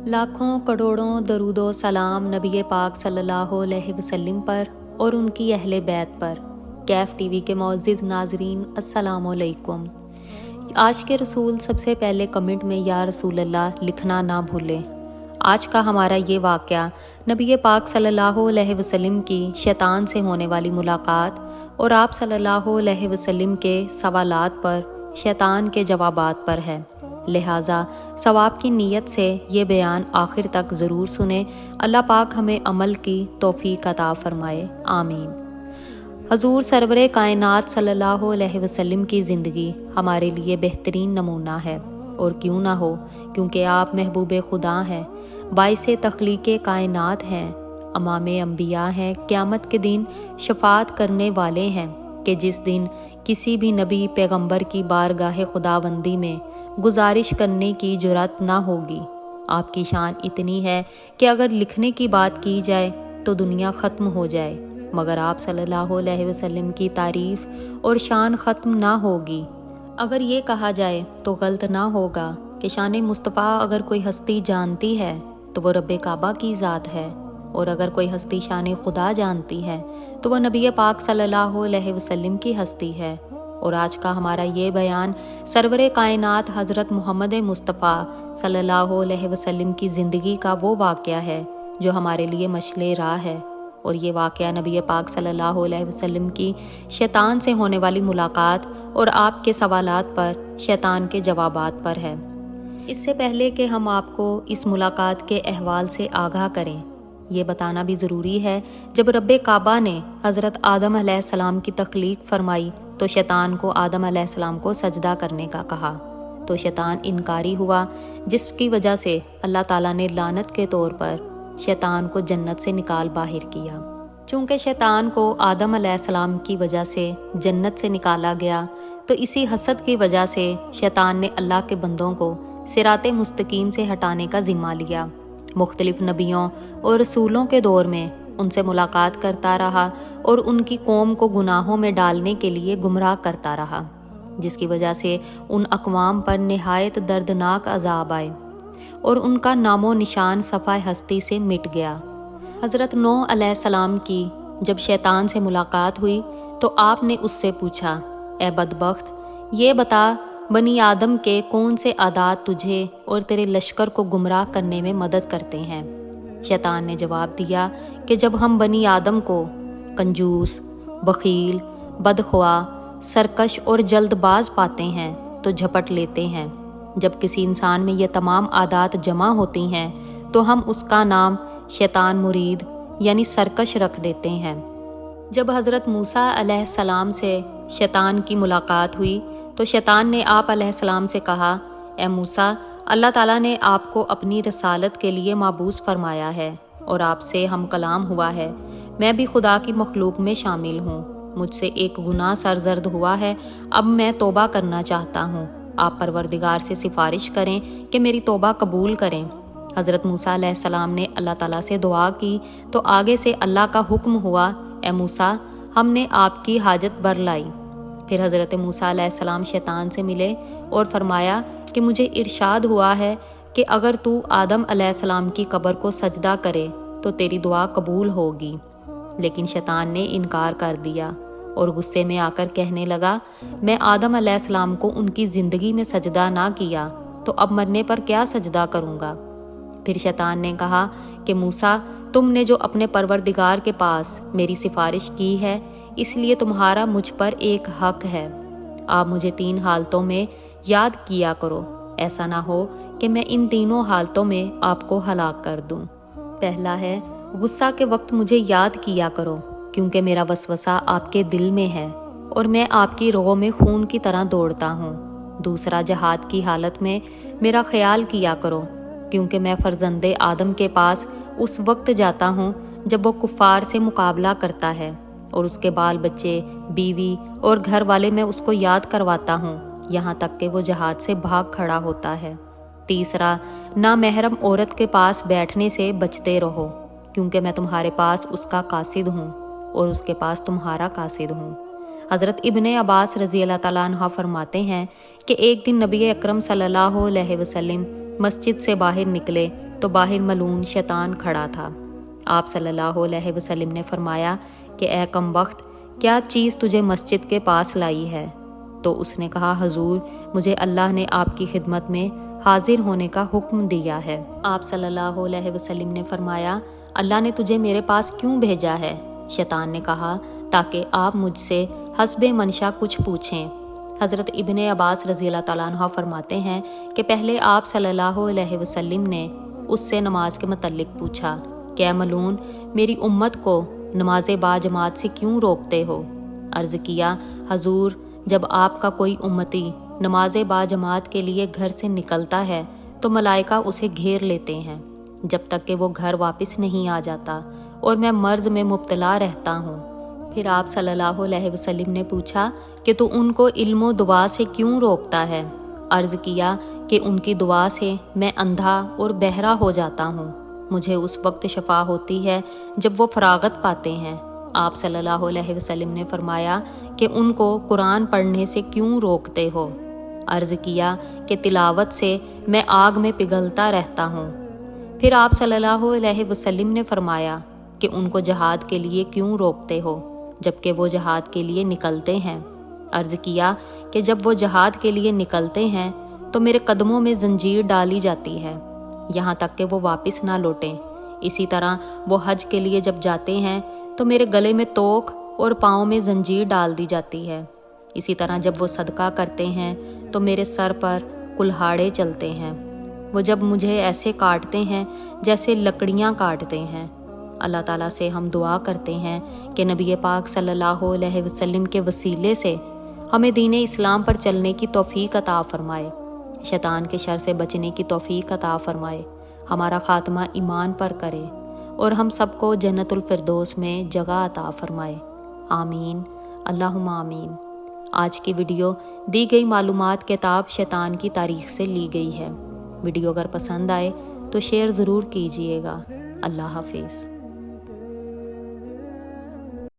لاکھوں کروڑوں درود و سلام نبی پاک صلی اللہ علیہ وسلم پر اور ان کی اہل بیت پر۔ کیف ٹی وی کے معزز ناظرین، السلام علیکم۔ آج کے رسول سب سے پہلے کمنٹ میں یا رسول اللہ لکھنا نہ بھولیں۔ آج کا ہمارا یہ واقعہ نبی پاک صلی اللہ علیہ وسلم کی شیطان سے ہونے والی ملاقات اور آپ صلی اللہ علیہ وسلم کے سوالات پر شیطان کے جوابات پر ہے، لہٰذا ثواب کی نیت سے یہ بیان آخر تک ضرور سنیں۔ اللہ پاک ہمیں عمل کی توفیق عطا فرمائے، آمین۔ حضور سرور کائنات صلی اللہ علیہ وسلم کی زندگی ہمارے لیے بہترین نمونہ ہے، اور کیوں نہ ہو، کیونکہ آپ محبوب خدا ہیں، باعث تخلیق کائنات ہیں، امام انبیاء ہیں، قیامت کے دن شفاعت کرنے والے ہیں کہ جس دن کسی بھی نبی پیغمبر کی بارگاہ خداوندی میں گزارش کرنے کی جرات نہ ہوگی۔ آپ کی شان اتنی ہے کہ اگر لکھنے کی بات کی جائے تو دنیا ختم ہو جائے، مگر آپ صلی اللہ علیہ وسلم کی تعریف اور شان ختم نہ ہوگی۔ اگر یہ کہا جائے تو غلط نہ ہوگا کہ شان مصطفیٰ اگر کوئی ہستی جانتی ہے تو وہ رب کعبہ کی ذات ہے، اور اگر کوئی ہستی شان خدا جانتی ہے تو وہ نبی پاک صلی اللہ علیہ وسلم کی ہستی ہے۔ اور آج کا ہمارا یہ بیان سرور کائنات حضرت محمد مصطفیٰ صلی اللہ علیہ وسلم کی زندگی کا وہ واقعہ ہے جو ہمارے لیے مشعل راہ ہے، اور یہ واقعہ نبی پاک صلی اللہ علیہ وسلم کی شیطان سے ہونے والی ملاقات اور آپ کے سوالات پر شیطان کے جوابات پر ہے۔ اس سے پہلے کہ ہم آپ کو اس ملاقات کے احوال سے آگاہ کریں، یہ بتانا بھی ضروری ہے، جب رب کعبہ نے حضرت آدم علیہ السلام کی تخلیق فرمائی تو شیطان کو آدم علیہ السلام کو سجدہ کرنے کا کہا، تو شیطان انکاری ہوا، جس کی وجہ سے اللہ تعالیٰ نے لعنت کے طور پر شیطان کو جنت سے نکال باہر کیا۔ چونکہ شیطان کو آدم علیہ السلام کی وجہ سے جنت سے نکالا گیا، تو اسی حسد کی وجہ سے شیطان نے اللہ کے بندوں کو صراط مستقیم سے ہٹانے کا ذمہ لیا۔ مختلف نبیوں اور رسولوں کے دور میں ان سے ملاقات کرتا رہا اور ان کی قوم کو گناہوں میں ڈالنے کے لیے گمراہ کرتا رہا، جس کی وجہ سے ان اقوام پر نہایت دردناک عذاب آئے اور ان کا نام و نشان صفحہ ہستی سے مٹ گیا۔ حضرت نوح علیہ السلام کی جب شیطان سے ملاقات ہوئی تو آپ نے اس سے پوچھا، اے بدبخت، یہ بتا بنی آدم کے کون سے عادات تجھے اور تیرے لشکر کو گمراہ کرنے میں مدد کرتے ہیں؟ شیطان نے جواب دیا کہ جب ہم بنی آدم کو کنجوس، بخیل، بدخواہ، سرکش اور جلد باز پاتے ہیں تو جھپٹ لیتے ہیں۔ جب کسی انسان میں یہ تمام عادات جمع ہوتی ہیں تو ہم اس کا نام شیطان مرید یعنی سرکش رکھ دیتے ہیں۔ جب حضرت موسیٰ علیہ السلام سے شیطان کی ملاقات ہوئی تو شیطان نے آپ علیہ السلام سے کہا، اے موسیٰ، اللہ تعالیٰ نے آپ کو اپنی رسالت کے لیے مبعوث فرمایا ہے اور آپ سے ہم کلام ہوا ہے۔ میں بھی خدا کی مخلوق میں شامل ہوں، مجھ سے ایک گناہ سرزد ہوا ہے، اب میں توبہ کرنا چاہتا ہوں، آپ پروردگار سے سفارش کریں کہ میری توبہ قبول کریں۔ حضرت موسیٰ علیہ السلام نے اللہ تعالیٰ سے دعا کی تو آگے سے اللہ کا حکم ہوا، اے موسیٰ، ہم نے آپ کی حاجت برلائی۔ پھر حضرت موسیٰ علیہ السلام شیطان سے ملے اور فرمایا کہ مجھے ارشاد ہوا ہے کہ اگر تو آدم علیہ السلام کی قبر کو سجدہ کرے تو تیری دعا قبول ہوگی، لیکن شیطان نے انکار کر دیا اور غصے میں آ کر کہنے لگا، میں آدم علیہ السلام کو ان کی زندگی میں سجدہ نہ کیا تو اب مرنے پر کیا سجدہ کروں گا؟ پھر شیطان نے کہا کہ موسیٰ، تم نے جو اپنے پروردگار کے پاس میری سفارش کی ہے، اس لیے تمہارا مجھ پر ایک حق ہے، آپ مجھے 3 حالتوں میں یاد کیا کرو، ایسا نہ ہو کہ میں ان تینوں حالتوں میں آپ کو ہلاک کر دوں۔ پہلا ہے، غصہ کے وقت مجھے یاد کیا کرو، کیونکہ میرا وسوسہ آپ کے دل میں ہے اور میں آپ کی رگوں میں خون کی طرح دوڑتا ہوں۔ دوسرا، جہاد کی حالت میں میرا خیال کیا کرو، کیونکہ میں فرزند آدم کے پاس اس وقت جاتا ہوں جب وہ کفار سے مقابلہ کرتا ہے، اور اس کے بال بچے، بیوی اور گھر والے میں اس کو یاد کرواتا ہوں یہاں تک کہ وہ جہاد سے بھاگ کھڑا ہوتا ہے۔ تیسرا، نامحرم عورت کے پاس بیٹھنے سے بچتے رہو، کیونکہ میں تمہارے پاس اس کا قاصد ہوں اور اس کے پاس تمہارا قاصد ہوں۔ حضرت ابن عباس رضی اللہ تعالیٰ عنہ فرماتے ہیں کہ ایک دن نبی اکرم صلی اللہ علیہ وسلم مسجد سے باہر نکلے تو باہر ملعون شیطان کھڑا تھا۔ آپ صلی اللہ علیہ وسلم نے فرمایا کہ اے کم وقت، کیا چیز تجھے مسجد کے پاس لائی ہے؟ تو اس نے کہا حضور، مجھے اللہ نے آپ کی خدمت میں حاضر ہونے کا حکم دیا ہے۔ آپ صلی اللہ علیہ وسلم نے فرمایا اللہ نے تجھے میرے پاس کیوں بھیجا ہے؟ شیطان نے کہا تاکہ آپ مجھ سے حسب منشا کچھ پوچھیں۔ حضرت ابن عباس رضی اللہ تعالیٰ عنہ فرماتے ہیں کہ پہلے آپ صلی اللہ علیہ وسلم نے اس سے نماز کے متعلق پوچھا کہ اے ملعون، میری امت کو نماز با جماعت سے کیوں روکتے ہو؟ عرض کیا حضور، جب آپ کا کوئی امتی نماز با جماعت کے لیے گھر سے نکلتا ہے تو ملائکہ اسے گھیر لیتے ہیں جب تک کہ وہ گھر واپس نہیں آ جاتا، اور میں مرض میں مبتلا رہتا ہوں۔ پھر آپ صلی اللہ علیہ وسلم نے پوچھا کہ تو ان کو علم و دعا سے کیوں روکتا ہے؟ عرض کیا کہ ان کی دعا سے میں اندھا اور بہرا ہو جاتا ہوں، مجھے اس وقت شفا ہوتی ہے جب وہ فراغت پاتے ہیں۔ آپ صلی اللہ علیہ وسلم نے فرمایا کہ ان کو قرآن پڑھنے سے کیوں روکتے ہو؟ عرض کیا کہ تلاوت سے میں آگ میں پگھلتا رہتا ہوں۔ پھر آپ صلی اللہ علیہ وسلم نے فرمایا کہ ان کو جہاد کے لیے کیوں روکتے ہو جبکہ وہ جہاد کے لیے نکلتے ہیں؟ عرض کیا کہ جب وہ جہاد کے لیے نکلتے ہیں تو میرے قدموں میں زنجیر ڈالی جاتی ہے یہاں تک کہ وہ واپس نہ لوٹیں۔ اسی طرح وہ حج کے لیے جب جاتے ہیں تو میرے گلے میں توق اور پاؤں میں زنجیر ڈال دی جاتی ہے۔ اسی طرح جب وہ صدقہ کرتے ہیں تو میرے سر پر کلہاڑے چلتے ہیں۔ وہ جب مجھے ایسے کاٹتے ہیں جیسے لکڑیاں کاٹتے ہیں۔ اللہ تعالیٰ سے ہم دعا کرتے ہیں کہ نبی پاک صلی اللہ علیہ وسلم کے وسیلے سے ہمیں دین اسلام پر چلنے کی توفیق عطا فرمائے، شیطان کے شر سے بچنے کی توفیق عطا فرمائے، ہمارا خاتمہ ایمان پر کرے اور ہم سب کو جنت الفردوس میں جگہ عطا فرمائے۔ آمین، اللہم آمین۔ آج کی ویڈیو دی گئی معلومات کتاب شیطان کی تاریخ سے لی گئی ہے۔ ویڈیو اگر پسند آئے تو شیئر ضرور کیجیے گا۔ اللہ حافظ۔